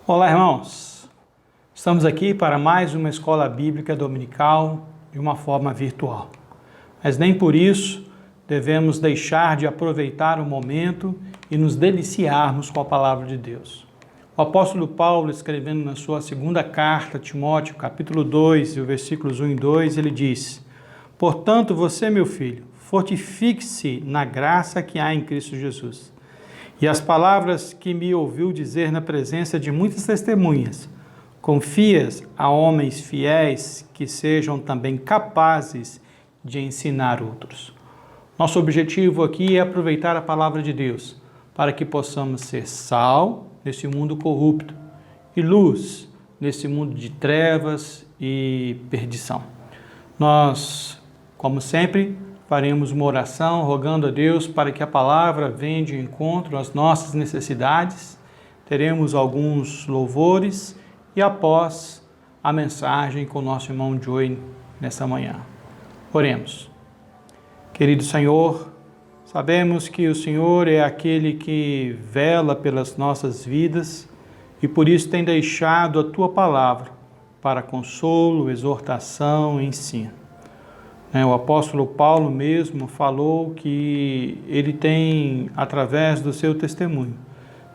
Olá, irmãos! Estamos aqui para mais uma escola bíblica dominical de uma forma virtual. Mas nem por isso devemos deixar de aproveitar o momento e nos deliciarmos com a palavra de Deus. O apóstolo Paulo, escrevendo na sua segunda carta a Timóteo, capítulo 2, e os versículos 1 e 2, ele diz: Portanto, você, meu filho, fortifique-se na graça que há em Cristo Jesus. E as palavras que me ouviu dizer na presença de muitas testemunhas, confias a homens fiéis que sejam também capazes de ensinar outros. Nosso objetivo aqui é aproveitar a palavra de Deus para que possamos ser sal nesse mundo corrupto e luz nesse mundo de trevas e perdição. Nós, como sempre, faremos uma oração rogando a Deus para que a palavra venha de encontro às nossas necessidades. Teremos alguns louvores e após a mensagem com o nosso irmão Joey nessa manhã. Oremos. Querido Senhor, sabemos que o Senhor é aquele que vela pelas nossas vidas e por isso tem deixado a Tua palavra para consolo, exortação e ensino. O apóstolo Paulo mesmo falou que ele tem, através do seu testemunho,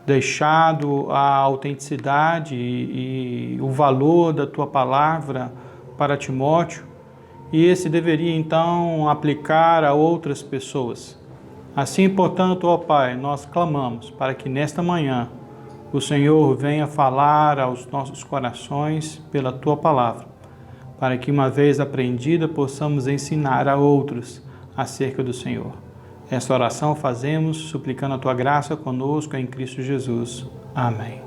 deixado a autenticidade e o valor da tua palavra para Timóteo, e esse deveria então aplicar a outras pessoas. Assim, portanto, ó Pai, nós clamamos para que nesta manhã o Senhor venha falar aos nossos corações pela tua palavra, para que, uma vez aprendida, possamos ensinar a outros acerca do Senhor. Esta oração fazemos suplicando a Tua graça conosco em Cristo Jesus. Amém.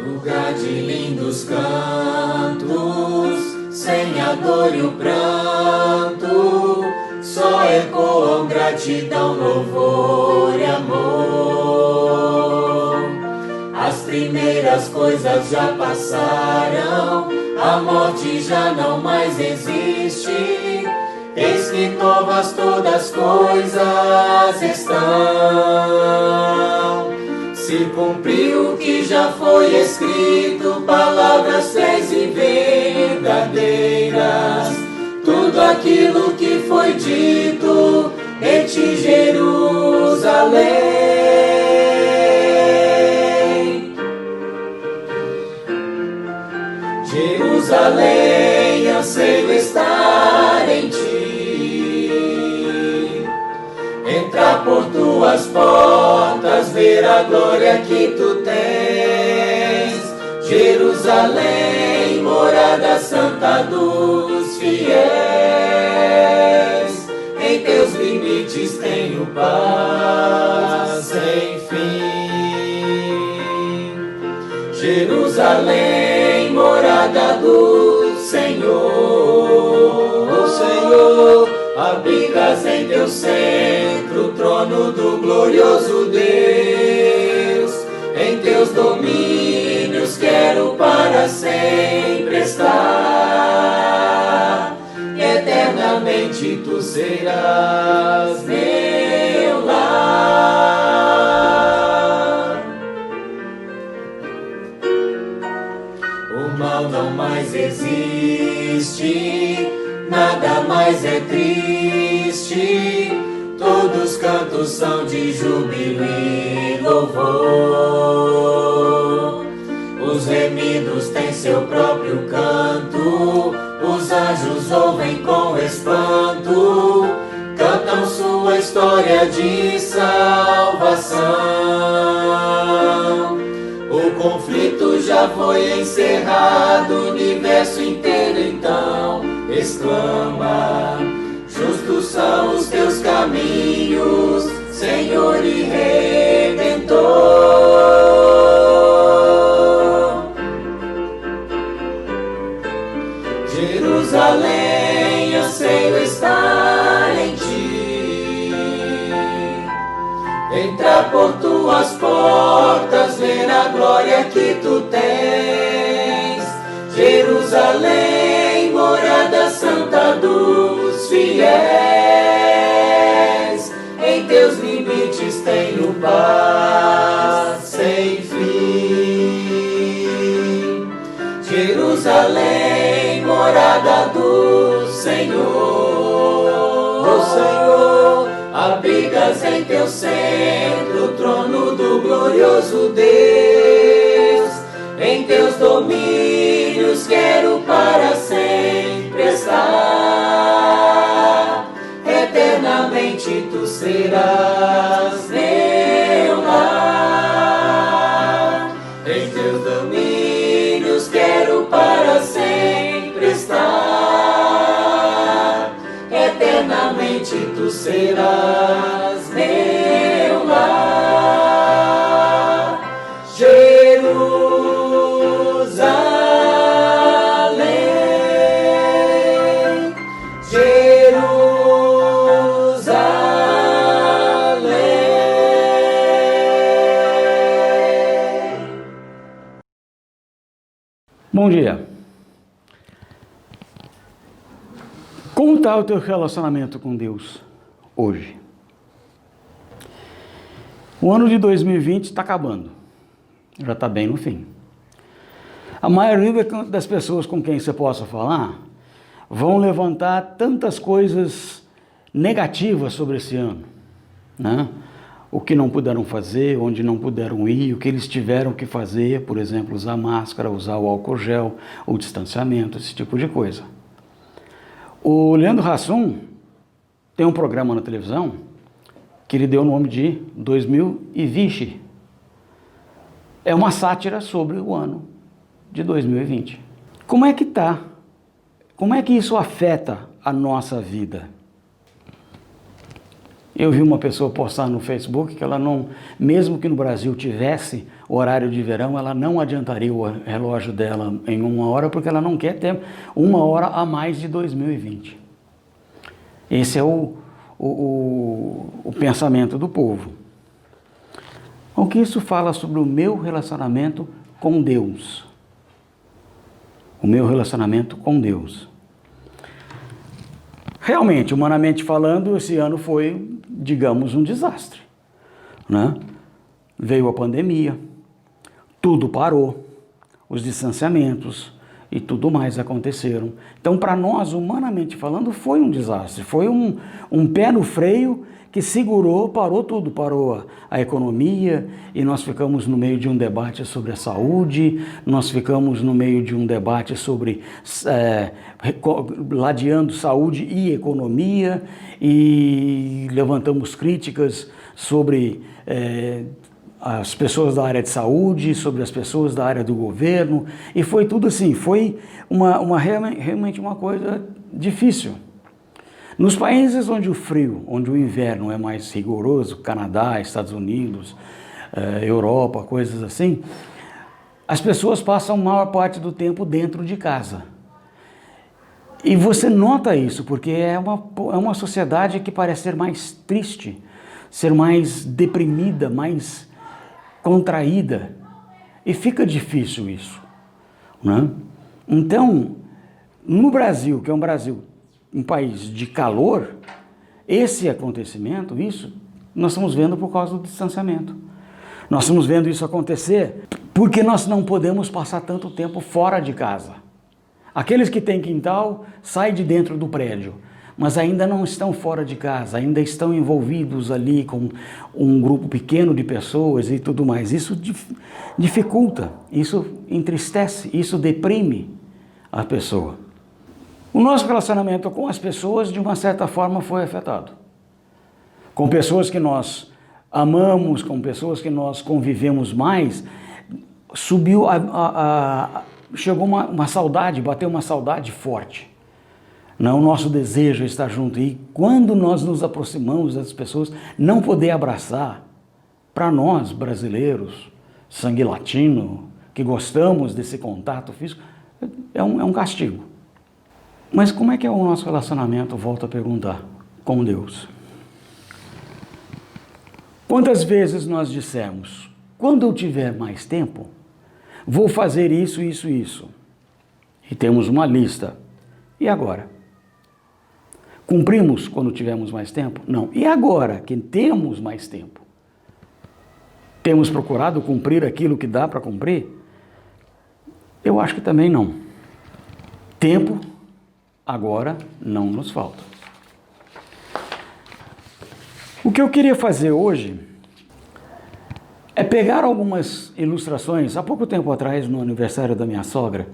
Lugar de lindos cantos, sem a dor e o pranto, só ecoam gratidão, louvor e amor. As primeiras coisas já passaram, a morte já não mais existe. Eis que novas todas coisas estão. Se cumpriu o que já foi escrito, palavras fiéis e verdadeiras, tudo aquilo que foi dito em ti, Jerusalém. Jerusalém, anseio estar em ti, entrar por tuas portas, ver a glória que tu tens. Jerusalém, morada santa dos fiéis, em teus limites tenho paz sem fim. Jerusalém, morada do Senhor, o Senhor, habitas em teu centro, trono do glorioso Deus. Em teus domínios quero para sempre estar, e eternamente tu serás meu lar. O mal não mais existe, nada mais é triste, todos os cantos são de júbilo e louvor. Os remidos têm seu próprio canto, os anjos ouvem com espanto, cantam sua história de salvação. O conflito já foi encerrado, o universo inteiro então exclama: justos são os teus caminhos, Senhor e Redentor. Jerusalém, anseio estar em ti, Entrar por tuas portas, ver a glória que tu tens. Jerusalém, morada santa dos fiéis. Em teus limites tenho paz sem fim. Jerusalém, morada do Senhor. O Senhor, abrigas em teu centro o trono do glorioso Deus. Em teus domínios quero para sempre estar. Eternamente tu serás meu lar. Em teus domínios quero para sempre estar. Eternamente tu serás meu lar. Jerusalém, Jerusalém. Bom dia. Como está o teu relacionamento com Deus hoje? O ano de 2020 está acabando, já está bem no fim. A maioria das pessoas com quem você possa falar vão levantar tantas coisas negativas sobre esse ano, né? O que não puderam fazer, onde não puderam ir, o que eles tiveram que fazer, por exemplo, usar máscara, usar o álcool gel, o distanciamento, esse tipo de coisa. O Leandro Hassum tem um programa na televisão que ele deu o nome de 2020. É uma sátira sobre o ano de 2020. Como é que tá? Como é que isso afeta a nossa vida? Eu vi uma pessoa postar no Facebook que ela não, mesmo que no Brasil tivesse horário de verão, ela não adiantaria o relógio dela em 1 hora, porque ela não quer ter 1 hora a mais de 2020. Esse é o pensamento do povo. O que isso fala sobre o meu relacionamento com Deus? O meu relacionamento com Deus. Realmente, humanamente falando, esse ano foi, digamos, um desastre, né? Veio a pandemia, tudo parou, os distanciamentos e tudo mais aconteceram. Então, para nós, humanamente falando, foi um desastre, foi um pé no freio que segurou, parou tudo, parou a economia, e nós ficamos no meio de um debate sobre a saúde, nós ficamos no meio de um debate sobre ladeando saúde e economia, e levantamos críticas sobre as pessoas da área de saúde, sobre as pessoas da área do governo, e foi tudo assim, foi realmente uma coisa difícil. Nos países onde o frio, onde o inverno é mais rigoroso, Canadá, Estados Unidos, Europa, coisas assim, as pessoas passam a maior parte do tempo dentro de casa. E você nota isso, porque é uma sociedade que parece ser mais triste, ser mais deprimida, mais contraída. E fica difícil isso, né? Então, no Brasil, que é um país de calor, esse acontecimento, isso, nós estamos vendo por causa do distanciamento. Nós estamos vendo isso acontecer porque nós não podemos passar tanto tempo fora de casa. Aqueles que têm quintal, saem de dentro do prédio, mas ainda não estão fora de casa, ainda estão envolvidos ali com um grupo pequeno de pessoas e tudo mais. Isso dificulta, isso entristece, isso deprime a pessoa. O nosso relacionamento com as pessoas, de uma certa forma, foi afetado. Com pessoas que nós amamos, com pessoas que nós convivemos mais, chegou uma saudade, bateu uma saudade forte. O nosso desejo é estar junto. E quando nós nos aproximamos das pessoas, não poder abraçar, para nós brasileiros, sangue latino, que gostamos desse contato físico, é um castigo. Mas como é que é o nosso relacionamento, volto a perguntar, com Deus? Quantas vezes nós dissemos, quando eu tiver mais tempo, vou fazer isso, isso, isso. E temos uma lista. E agora? Cumprimos quando tivermos mais tempo? Não. E agora que temos mais tempo? Temos procurado cumprir aquilo que dá para cumprir? Eu acho que também não. Tempo, agora, não nos falta. O que eu queria fazer hoje é pegar algumas ilustrações. Há pouco tempo atrás, no aniversário da minha sogra,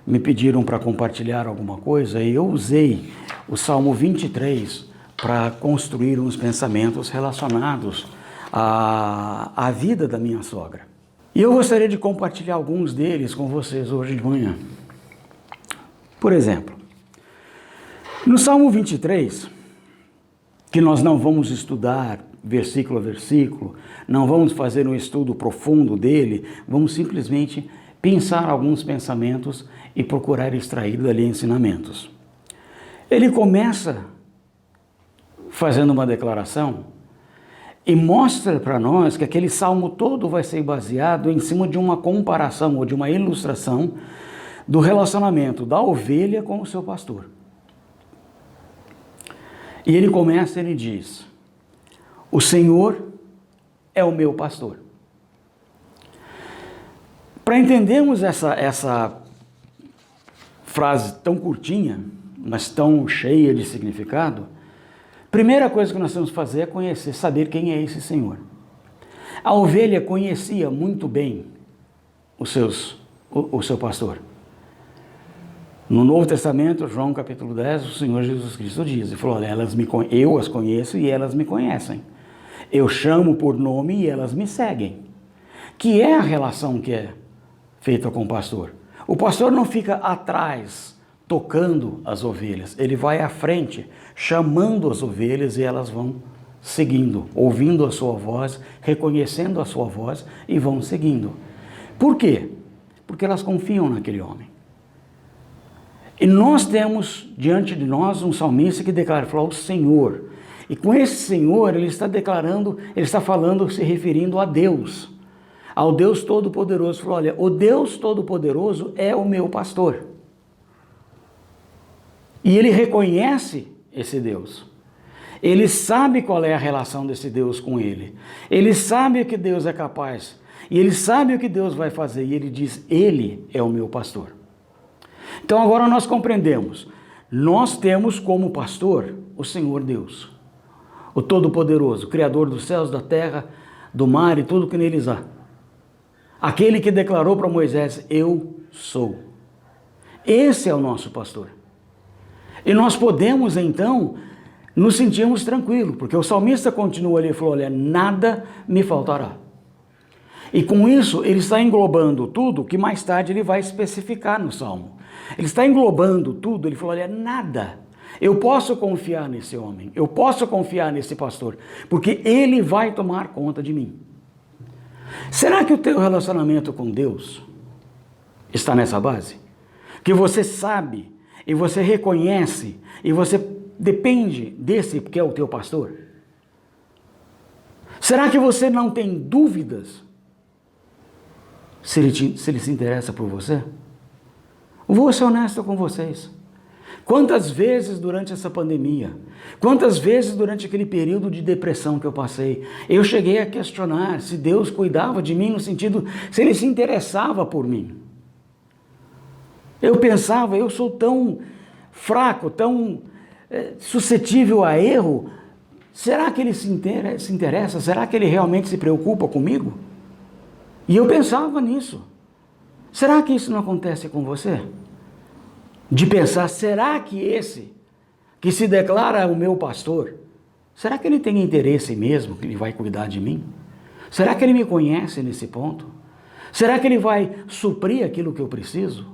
me pediram para compartilhar alguma coisa e eu usei o Salmo 23 para construir uns pensamentos relacionados à vida da minha sogra. E eu gostaria de compartilhar alguns deles com vocês hoje de manhã. Por exemplo, no Salmo 23, que nós não vamos estudar versículo a versículo, não vamos fazer um estudo profundo dele, vamos simplesmente pensar alguns pensamentos e procurar extrair dali ensinamentos. Ele começa fazendo uma declaração e mostra para nós que aquele salmo todo vai ser baseado em cima de uma comparação ou de uma ilustração do relacionamento da ovelha com o seu pastor. E ele começa, ele diz: o Senhor é o meu pastor. Para entendermos essa frase tão curtinha, mas tão cheia de significado, primeira coisa que nós temos que fazer é conhecer, saber quem é esse Senhor. A ovelha conhecia muito bem o seu pastor. No Novo Testamento, João capítulo 10, o Senhor Jesus Cristo diz, ele falou, olha, eu as conheço e elas me conhecem. Eu chamo por nome e elas me seguem. Que é a relação que é feita com o pastor. O pastor não fica atrás, tocando as ovelhas. Ele vai à frente, chamando as ovelhas e elas vão seguindo, ouvindo a sua voz, reconhecendo a sua voz e vão seguindo. Por quê? Porque elas confiam naquele homem. E nós temos diante de nós um salmista que declara, falou, o Senhor. E com esse Senhor, ele está declarando, ele está falando, se referindo a Deus, ao Deus Todo-Poderoso. Falou, olha, o Deus Todo-Poderoso é o meu pastor. E ele reconhece esse Deus. Ele sabe qual é a relação desse Deus com ele. Ele sabe o que Deus é capaz. E ele sabe o que Deus vai fazer. E ele diz, ele é o meu pastor. Então agora nós compreendemos, nós temos como pastor o Senhor Deus, o Todo-Poderoso, Criador dos céus, da terra, do mar e tudo que neles há. Aquele que declarou para Moisés, eu sou. Esse é o nosso pastor. E nós podemos então nos sentirmos tranquilos, porque o salmista continua ali e falou, olha, nada me faltará. E com isso ele está englobando tudo que mais tarde ele vai especificar no Salmo. Ele está englobando tudo, ele falou, olha, nada. Eu posso confiar nesse homem, eu posso confiar nesse pastor, porque ele vai tomar conta de mim. Será que o teu relacionamento com Deus está nessa base? Que você sabe, e você reconhece, e você depende desse que é o teu pastor? Será que você não tem dúvidas se ele se interessa por você? Vou ser honesto com vocês. Quantas vezes durante essa pandemia, quantas vezes durante aquele período de depressão que eu passei, eu cheguei a questionar se Deus cuidava de mim no sentido, se Ele se interessava por mim. Eu pensava, eu sou tão fraco, tão suscetível a erro, será que Ele se interessa? Será que Ele realmente se preocupa comigo? E eu pensava nisso. Será que isso não acontece com você? De pensar, será que esse que se declara o meu pastor, será que ele tem interesse mesmo que ele vai cuidar de mim? Será que ele me conhece nesse ponto? Será que ele vai suprir aquilo que eu preciso?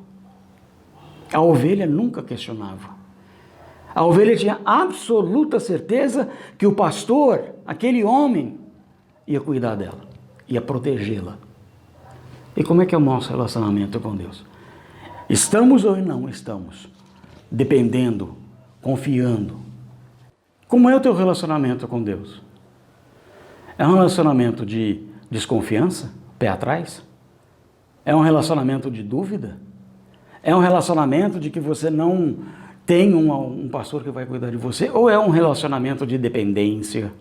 A ovelha nunca questionava. A ovelha tinha absoluta certeza que o pastor, aquele homem, ia cuidar dela, ia protegê-la. E como é que é o nosso relacionamento com Deus? Estamos ou não estamos? Dependendo, confiando. Como é o teu relacionamento com Deus? É um relacionamento de desconfiança, pé atrás? É um relacionamento de dúvida? É um relacionamento de que você não tem um pastor que vai cuidar de você? Ou é um relacionamento de dependência,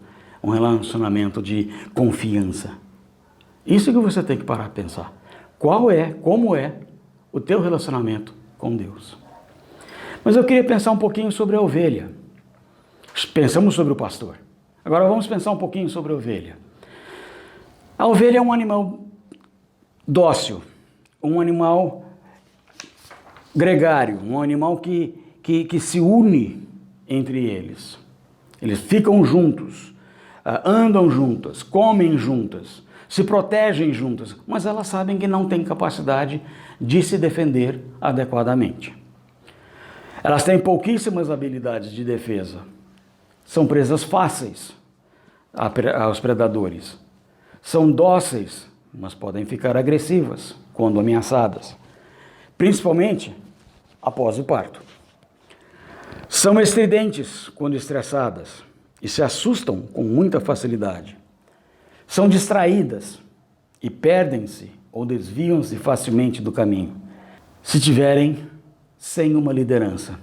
um relacionamento de confiança? Isso que você tem que parar a pensar. Como é o teu relacionamento com Deus? Mas eu queria pensar um pouquinho sobre a ovelha. Pensamos sobre o pastor. Agora vamos pensar um pouquinho sobre a ovelha. A ovelha é um animal dócil, um animal gregário, um animal que se une entre eles. Eles ficam juntos, andam juntas, comem juntas, se protegem juntas, mas elas sabem que não têm capacidade de se defender adequadamente. Elas têm pouquíssimas habilidades de defesa. São presas fáceis aos predadores. São dóceis, mas podem ficar agressivas quando ameaçadas, principalmente após o parto. São estridentes quando estressadas e se assustam com muita facilidade. São distraídas e perdem-se ou desviam-se facilmente do caminho, se tiverem sem uma liderança.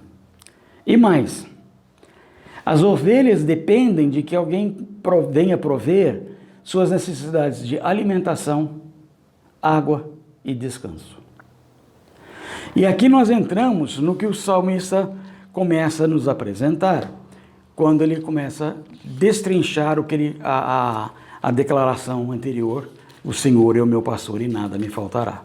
E mais, as ovelhas dependem de que alguém venha prover suas necessidades de alimentação, água e descanso. E aqui nós entramos no que o salmista começa a nos apresentar, quando ele começa a destrinchar a declaração anterior: o Senhor é o meu pastor e nada me faltará.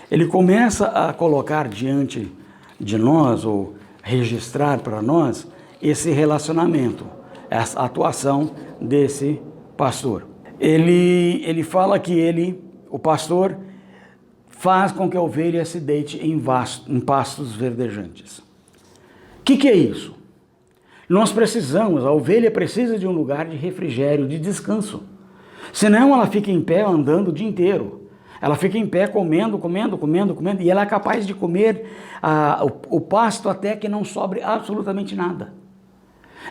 Ele começa a colocar diante de nós, ou registrar para nós, esse relacionamento, essa atuação desse pastor. Ele fala que o pastor, faz com que a ovelha se deite em pastos verdejantes. O que é isso? A ovelha precisa de um lugar de refrigério, de descanso. Senão ela fica em pé andando o dia inteiro. Ela fica em pé comendo, e ela é capaz de comer o pasto até que não sobre absolutamente nada.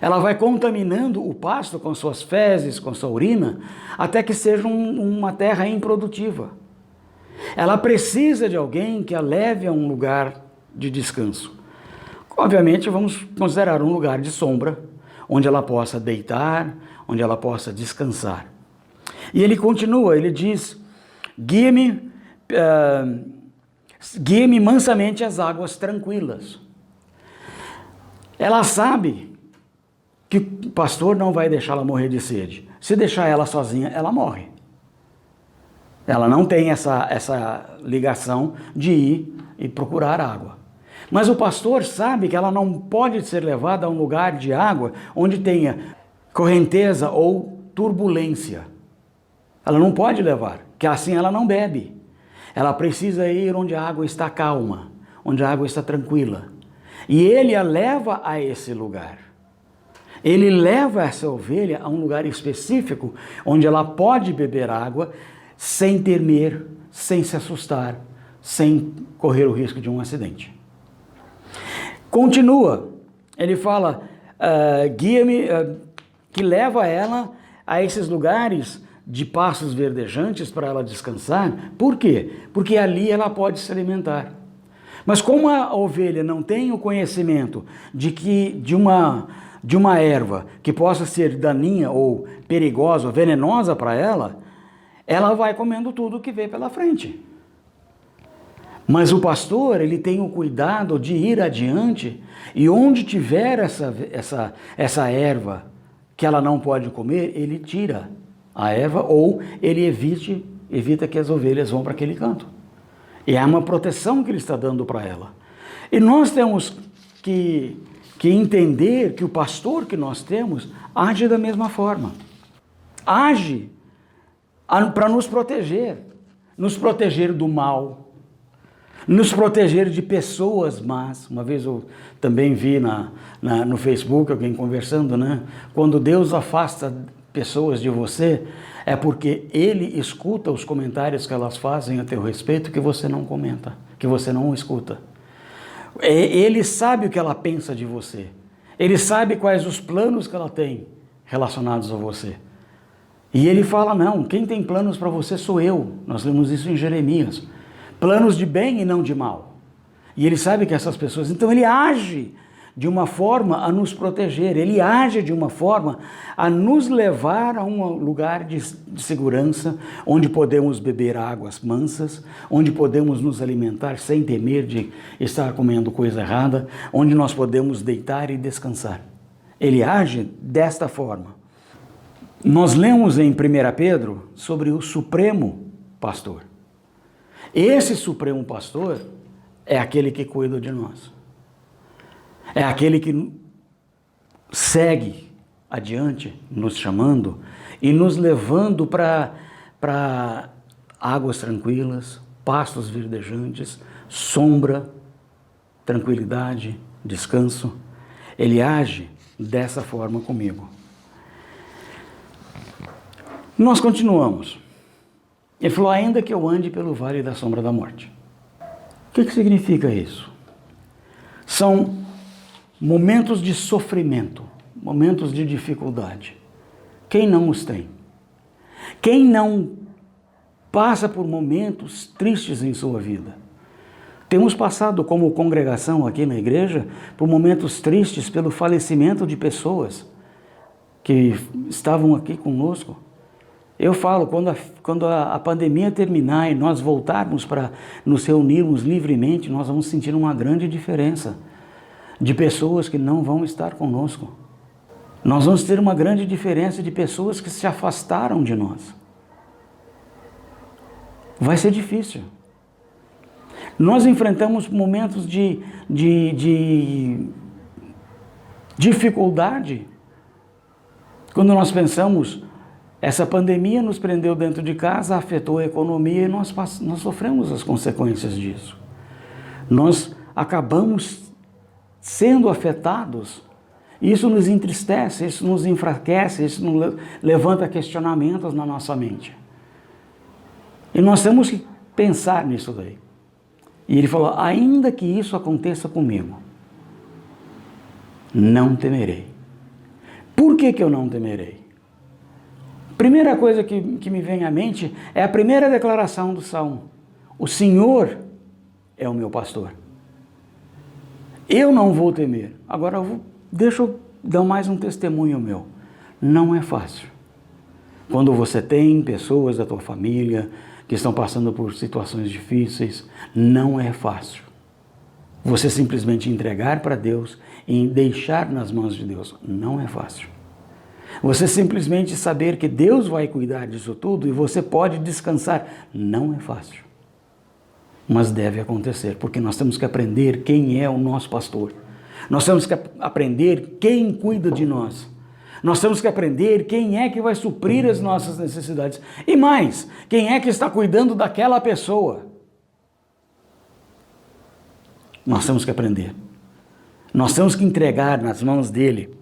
Ela vai contaminando o pasto com suas fezes, com sua urina, até que seja uma terra improdutiva. Ela precisa de alguém que a leve a um lugar de descanso. Obviamente, vamos considerar um lugar de sombra, onde ela possa deitar, onde ela possa descansar. E ele continua, ele diz: guia-me mansamente às águas tranquilas. Ela sabe que o pastor não vai deixá-la morrer de sede. Se deixar ela sozinha, ela morre. Ela não tem essa ligação de ir e procurar água. Mas o pastor sabe que ela não pode ser levada a um lugar de água onde tenha correnteza ou turbulência. Ela não pode levar, que assim ela não bebe. Ela precisa ir onde a água está calma, onde a água está tranquila. E ele a leva a esse lugar. Ele leva essa ovelha a um lugar específico, onde ela pode beber água sem temer, sem se assustar, sem correr o risco de um acidente. Continua, ele fala, guia-me, que leva ela a esses lugares de pastos verdejantes para ela descansar. Por quê? Porque ali ela pode se alimentar. Mas como a ovelha não tem o conhecimento de uma erva que possa ser daninha ou perigosa, ou venenosa para ela, ela vai comendo tudo que vê pela frente. Mas o pastor, ele tem o cuidado de ir adiante, e onde tiver essa erva que ela não pode comer, ele tira a erva, ou ele evita que as ovelhas vão para aquele canto. E é uma proteção que ele está dando para ela. E nós temos que entender que o pastor que nós temos age da mesma forma. Age para nos proteger do mal, nos proteger de pessoas más. Uma vez eu também vi no Facebook alguém conversando, né? Quando Deus afasta pessoas de você, é porque Ele escuta os comentários que elas fazem a teu respeito que você não comenta, que você não escuta. Ele sabe o que ela pensa de você. Ele sabe quais os planos que ela tem relacionados a você. E ele fala, não, quem tem planos para você sou eu. Nós lemos isso em Jeremias. Planos de bem e não de mal. E ele sabe que essas pessoas... Então ele age de uma forma a nos proteger. Ele age de uma forma a nos levar a um lugar de segurança, onde podemos beber águas mansas, onde podemos nos alimentar sem temer de estar comendo coisa errada, onde nós podemos deitar e descansar. Ele age desta forma. Nós lemos em 1 Pedro sobre o Supremo Pastor. Esse Supremo Pastor é aquele que cuida de nós. É aquele que segue adiante, nos chamando e nos levando para águas tranquilas, pastos verdejantes, sombra, tranquilidade, descanso. Ele age dessa forma comigo. Nós continuamos. Ele falou, ainda que eu ande pelo vale da sombra da morte. O que significa isso? São momentos de sofrimento, momentos de dificuldade. Quem não os tem? Quem não passa por momentos tristes em sua vida? Temos passado como congregação aqui na igreja por momentos tristes pelo falecimento de pessoas que estavam aqui conosco. Eu falo, quando a pandemia terminar e nós voltarmos para nos reunirmos livremente, nós vamos sentir uma grande diferença de pessoas que não vão estar conosco. Nós vamos ter uma grande diferença de pessoas que se afastaram de nós. Vai ser difícil. Nós enfrentamos momentos de dificuldade. Quando nós pensamos, essa pandemia nos prendeu dentro de casa, afetou a economia e nós sofremos as consequências disso. Nós acabamos sendo afetados. Isso nos entristece, isso nos enfraquece, isso nos levanta questionamentos na nossa mente. E nós temos que pensar nisso daí. E ele falou, ainda que isso aconteça comigo, não temerei. Por que eu não temerei? Primeira coisa que me vem à mente é a primeira declaração do Salmo. O Senhor é o meu pastor. Eu não vou temer. Agora, deixa eu dar mais um testemunho meu. Não é fácil. Quando você tem pessoas da tua família que estão passando por situações difíceis, não é fácil. Você simplesmente entregar para Deus e deixar nas mãos de Deus, não é fácil. Você simplesmente saber que Deus vai cuidar disso tudo e você pode descansar, não é fácil. Mas deve acontecer, porque nós temos que aprender quem é o nosso pastor. Nós temos que aprender quem cuida de nós. Nós temos que aprender quem é que vai suprir as nossas necessidades. E mais, quem é que está cuidando daquela pessoa. Nós temos que aprender. Nós temos que entregar nas mãos dele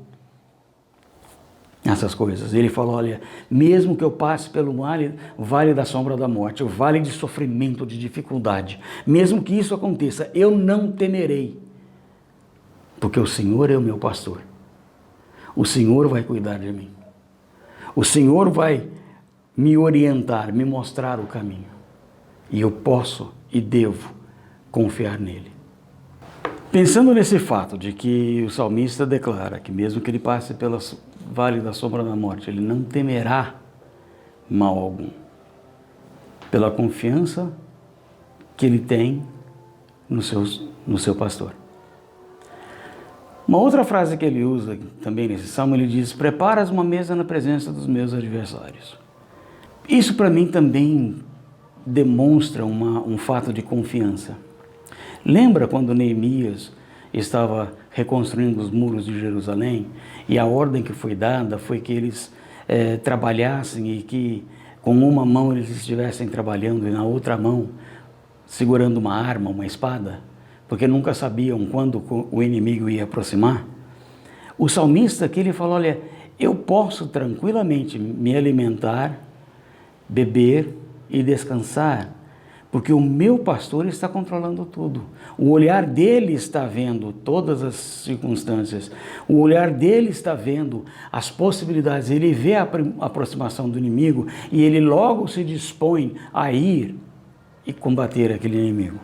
essas coisas. Ele falou, olha, mesmo que eu passe pelo vale da sombra da morte, o vale de sofrimento, de dificuldade, mesmo que isso aconteça, eu não temerei, porque o Senhor é o meu pastor. O Senhor vai cuidar de mim. O Senhor vai me orientar, me mostrar o caminho. E eu posso e devo confiar nele. Pensando nesse fato de que o salmista declara que mesmo que ele passe pelo vale da sombra da morte, ele não temerá mal algum, pela confiança que ele tem no seu pastor. Uma outra frase que ele usa também nesse salmo, ele diz, preparas uma mesa na presença dos meus adversários. Isso para mim também demonstra um fato de confiança. Lembra quando Neemias estava reconstruindo os muros de Jerusalém e a ordem que foi dada foi que eles trabalhassem e que com uma mão eles estivessem trabalhando e na outra mão segurando uma arma, uma espada, porque nunca sabiam quando o inimigo ia aproximar? O salmista aqui ele falou, olha, eu posso tranquilamente me alimentar, beber e descansar, Porque o meu pastor está controlando tudo. O olhar dele está vendo todas as circunstâncias. O olhar dele está vendo as possibilidades. Ele vê a aproximação do inimigo e ele logo se dispõe a ir e combater aquele inimigo.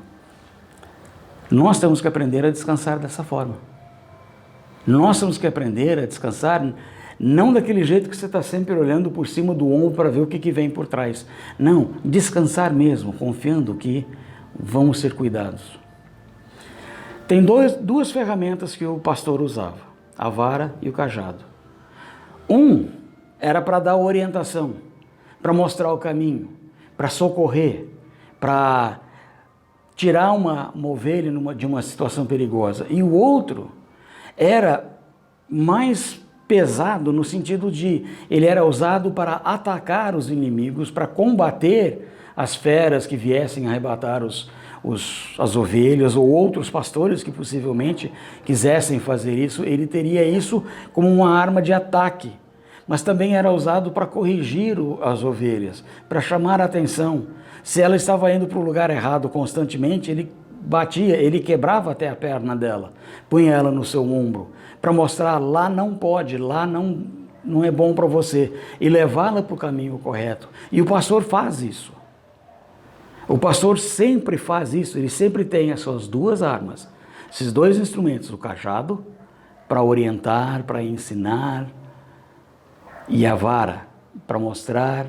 Nós temos que aprender a descansar dessa forma. Nós temos que aprender a descansar não daquele jeito que você está sempre olhando por cima do ombro para ver o que vem por trás. Não, descansar mesmo, confiando que vamos ser cuidados. Tem duas ferramentas que o pastor usava, a vara e o cajado. Um era para dar orientação, para mostrar o caminho, para socorrer, para tirar uma ovelha de uma situação perigosa. E o outro era mais pesado no sentido de ele era usado para atacar os inimigos, para combater as feras que viessem arrebatar as ovelhas ou outros pastores que possivelmente quisessem fazer isso. Ele teria isso como uma arma de ataque, mas também era usado para corrigir as ovelhas, para chamar a atenção. Se ela estava indo para o lugar errado constantemente, ele batia, ele quebrava até a perna dela, punha ela no seu ombro, para mostrar lá não pode, lá não é bom para você, e levá-la para o caminho correto. E o pastor faz isso. O pastor sempre faz isso, ele sempre tem as suas duas armas, esses dois instrumentos, o cajado para orientar, para ensinar, e a vara para mostrar,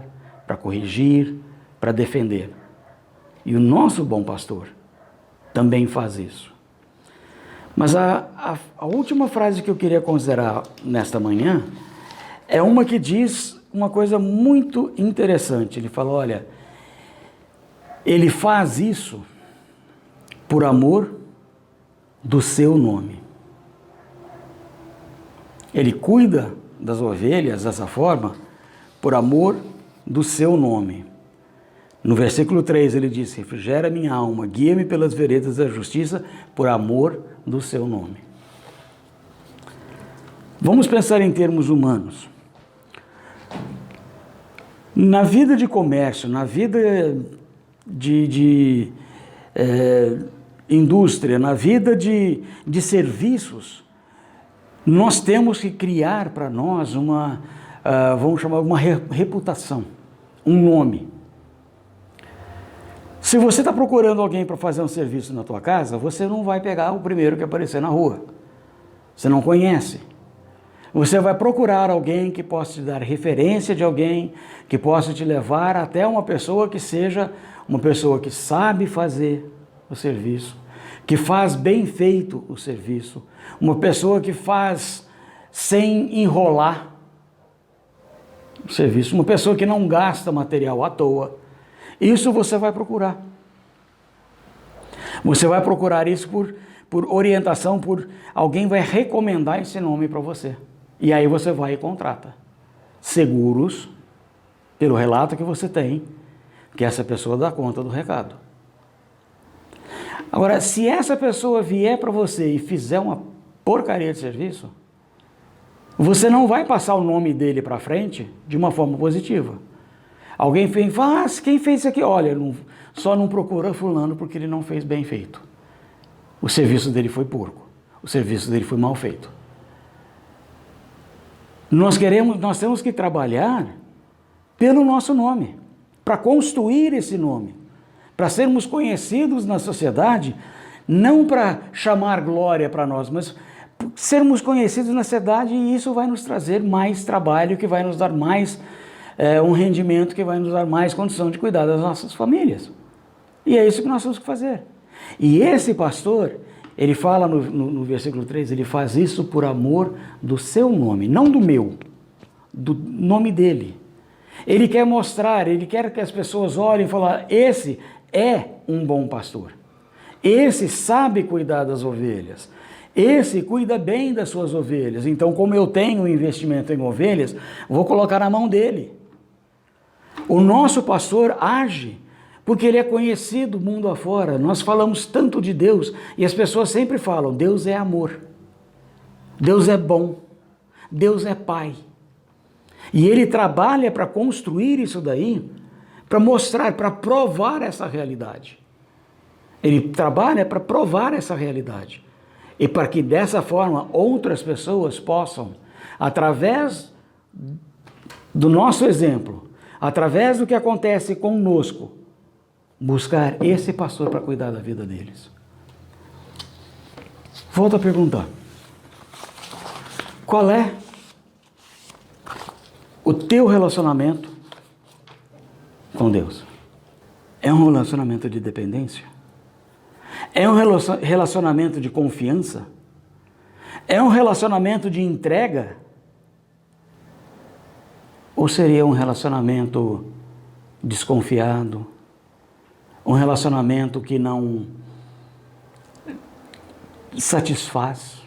para corrigir, para defender. E o nosso bom pastor também faz isso. Mas a última frase que eu queria considerar nesta manhã é uma que diz uma coisa muito interessante. Ele fala, olha, ele faz isso por amor do seu nome. Ele cuida das ovelhas dessa forma por amor do seu nome. No versículo 3 ele diz, refrigera minha alma, guia-me pelas veredas da justiça por amor do seu nome. Vamos pensar em termos humanos. Na vida de comércio, na vida de indústria, na vida de serviços, nós temos que criar para nós vamos chamar uma reputação, um nome. Se você está procurando alguém para fazer um serviço na tua casa, você não vai pegar o primeiro que aparecer na rua. Você não conhece. Você vai procurar alguém que possa te dar referência de alguém, que possa te levar até uma pessoa que seja uma pessoa que sabe fazer o serviço, que faz bem feito o serviço, uma pessoa que faz sem enrolar o serviço, uma pessoa que não gasta material à toa. Isso você vai procurar. Você vai procurar isso por orientação, alguém vai recomendar esse nome para você. E aí você vai e contrata. Seguros, pelo relato que você tem, que essa pessoa dá conta do recado. Agora, se essa pessoa vier para você e fizer uma porcaria de serviço, você não vai passar o nome dele para frente de uma forma positiva. Alguém fala, quem fez isso aqui? Olha, só não procura fulano porque ele não fez bem feito. O serviço dele foi porco. O serviço dele foi mal feito. Nós temos que trabalhar pelo nosso nome, para construir esse nome, para sermos conhecidos na sociedade, não para chamar glória para nós, mas sermos conhecidos na sociedade, e isso vai nos trazer mais trabalho, que vai nos dar mais um rendimento, que vai nos dar mais condição de cuidar das nossas famílias. E é isso que nós temos que fazer. E esse pastor, ele fala no versículo 3, ele faz isso por amor do seu nome, não do meu, do nome dele. Ele quer mostrar, ele quer que as pessoas olhem e falem, esse é um bom pastor. Esse sabe cuidar das ovelhas. Esse cuida bem das suas ovelhas. Então, como eu tenho um investimento em ovelhas, vou colocar na mão dele. O nosso pastor age porque ele é conhecido mundo afora. Nós falamos tanto de Deus e as pessoas sempre falam, Deus é amor, Deus é bom, Deus é pai. E ele trabalha para construir isso daí, para mostrar, para provar essa realidade. Ele trabalha para provar essa realidade. E para que dessa forma outras pessoas possam, através do nosso exemplo, através do que acontece conosco, buscar esse pastor para cuidar da vida deles. Volto a perguntar. Qual é o teu relacionamento com Deus? É um relacionamento de dependência? É um relacionamento de confiança? É um relacionamento de entrega? Ou seria um relacionamento desconfiado? Um relacionamento que não satisfaz?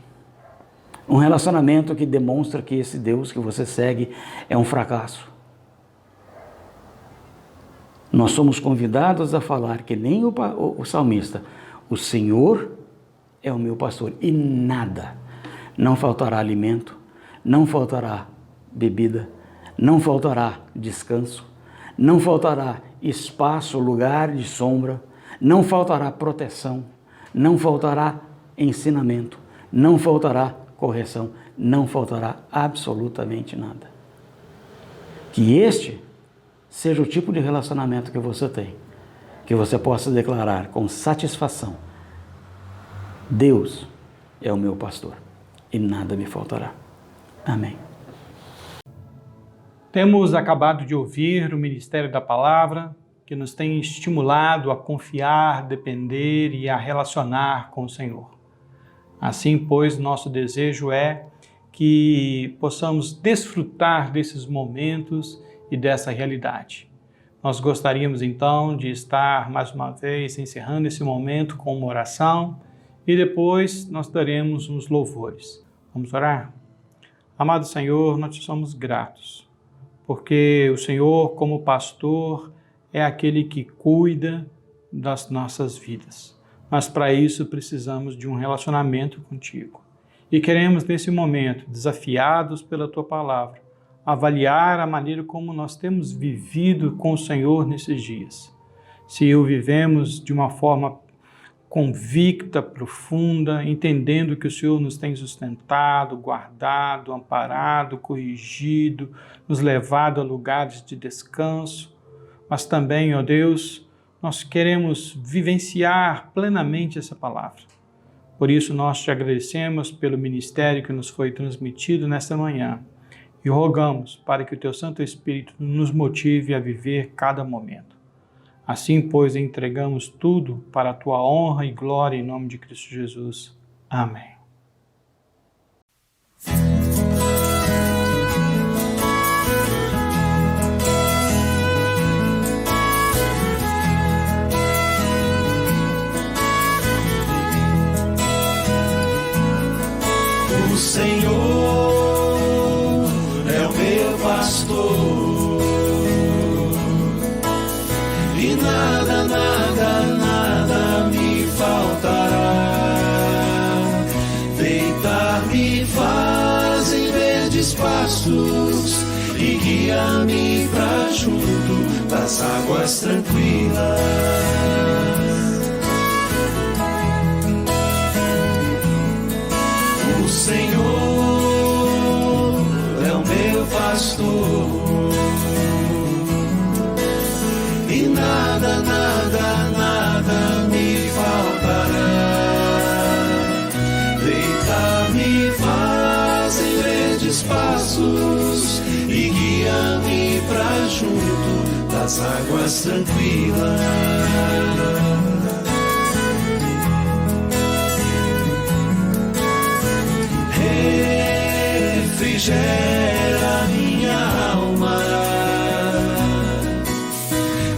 Um relacionamento que demonstra que esse Deus que você segue é um fracasso? Nós somos convidados a falar que nem o salmista: o Senhor é o meu pastor e nada, não faltará alimento, não faltará bebida, não faltará descanso, não faltará espaço, lugar de sombra, não faltará proteção, não faltará ensinamento, não faltará correção, não faltará absolutamente nada. Que este seja o tipo de relacionamento que você tem, que você possa declarar com satisfação: Deus é o meu pastor e nada me faltará. Amém. Temos acabado de ouvir o Ministério da Palavra, que nos tem estimulado a confiar, depender e a relacionar com o Senhor. Assim, pois, nosso desejo é que possamos desfrutar desses momentos e dessa realidade. Nós gostaríamos, então, de estar, mais uma vez, encerrando esse momento com uma oração e depois nós daremos uns louvores. Vamos orar? Amado Senhor, nós te somos gratos, porque o Senhor, como pastor, é aquele que cuida das nossas vidas. Mas para isso precisamos de um relacionamento contigo. E queremos nesse momento, desafiados pela tua palavra, avaliar a maneira como nós temos vivido com o Senhor nesses dias. Se o vivemos de uma forma convicta, profunda, entendendo que o Senhor nos tem sustentado, guardado, amparado, corrigido, nos levado a lugares de descanso, mas também, ó Deus, nós queremos vivenciar plenamente essa palavra. Por isso nós te agradecemos pelo ministério que nos foi transmitido nesta manhã e rogamos para que o teu Santo Espírito nos motive a viver cada momento. Assim, pois, entregamos tudo para a tua honra e glória em nome de Cristo Jesus. Amém. O Senhor é o meu pastor e nada, nada, nada me faltará. Deitar-me faz em verdes pastos e guia-me pra junto das águas tranquilas. O Senhor é o meu pastor e nada, nada, nada me faltará. Deitar-me faz em verdes pastos e guia-me pra junto das águas tranquilas. Refrigera minha alma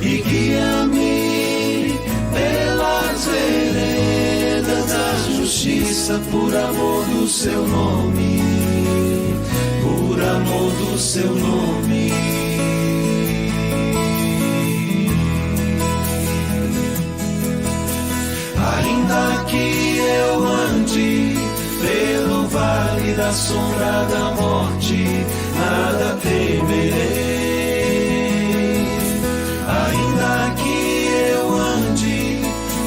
e guia-me pelas veredas da justiça, por amor do seu nome, por amor do seu nome. Ainda que eu ande pelo vale da sombra da morte, nada temerei, Ainda que eu ande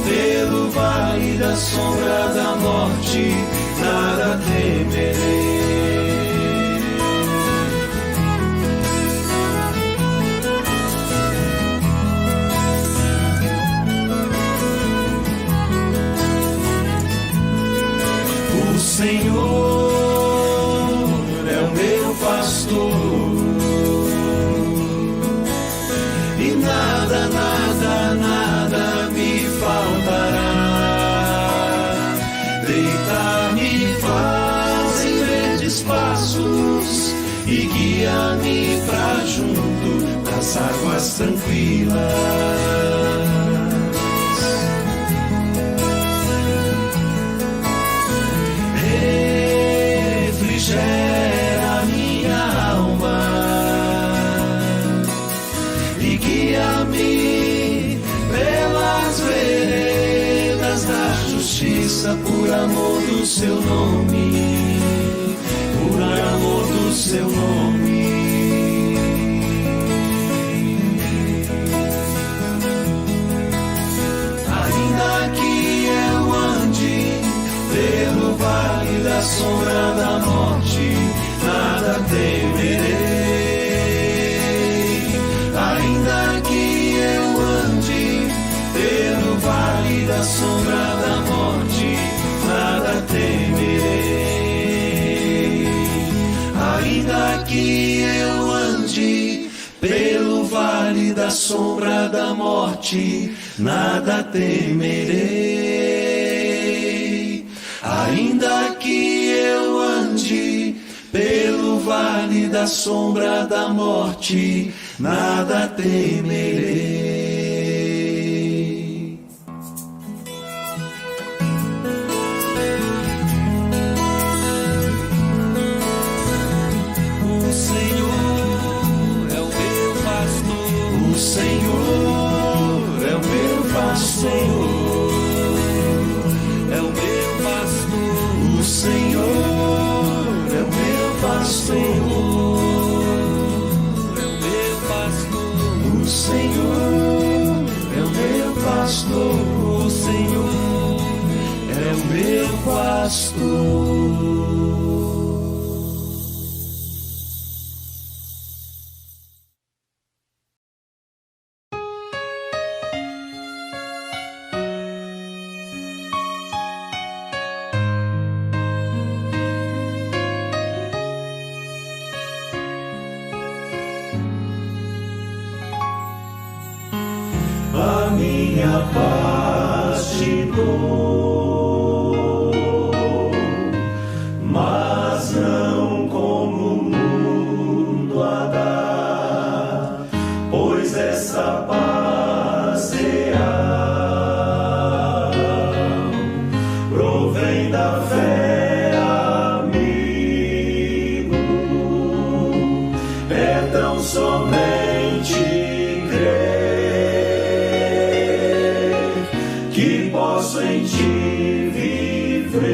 pelo vale da sombra da morte, nada temerei. O Senhor é o meu pastor, e nada, nada, nada me faltará. Deitar-me faz em verdes passos e guia-me pra junto das águas tranquilas. Refrigera minha alma e guia-me pelas veredas da justiça, por amor do seu nome, por amor do seu nome. Ainda que eu ande pelo vale da sombra da morte, nada temerei. Ainda que eu ande pelo vale da sombra da morte, nada temerei. Ainda que eu ande pelo vale da sombra da morte, nada temerei. Ainda que eu ande pelo vale da sombra da morte, nada temerei. O Senhor é o meu pastor, o Senhor é o meu pastor. O Senhor é o meu pastor, é o meu pastor. O Senhor é o meu pastor, o Senhor é o meu pastor. A minha paz te dou, mas não como o mundo a dá, pois essa paz real provém da fé, amigo, é tão somente crer que posso em ti viver,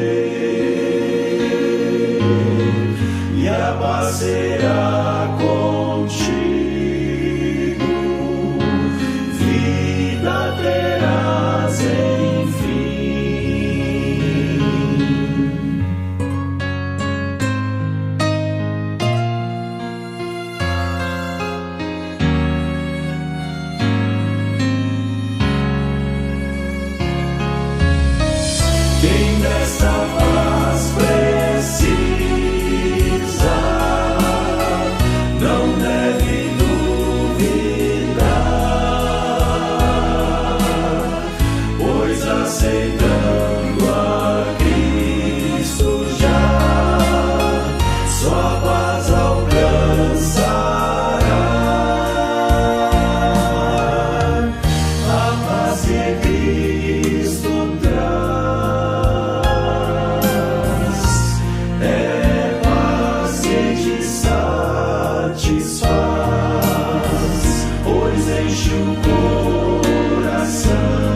e a paz será contigo, vida terás enfim. Quem dessa paz precisa não deve duvidar, pois aceitando a Cristo já sua paz alcançará. A paz que Cristo é paz que te satisfaz, pois enche o coração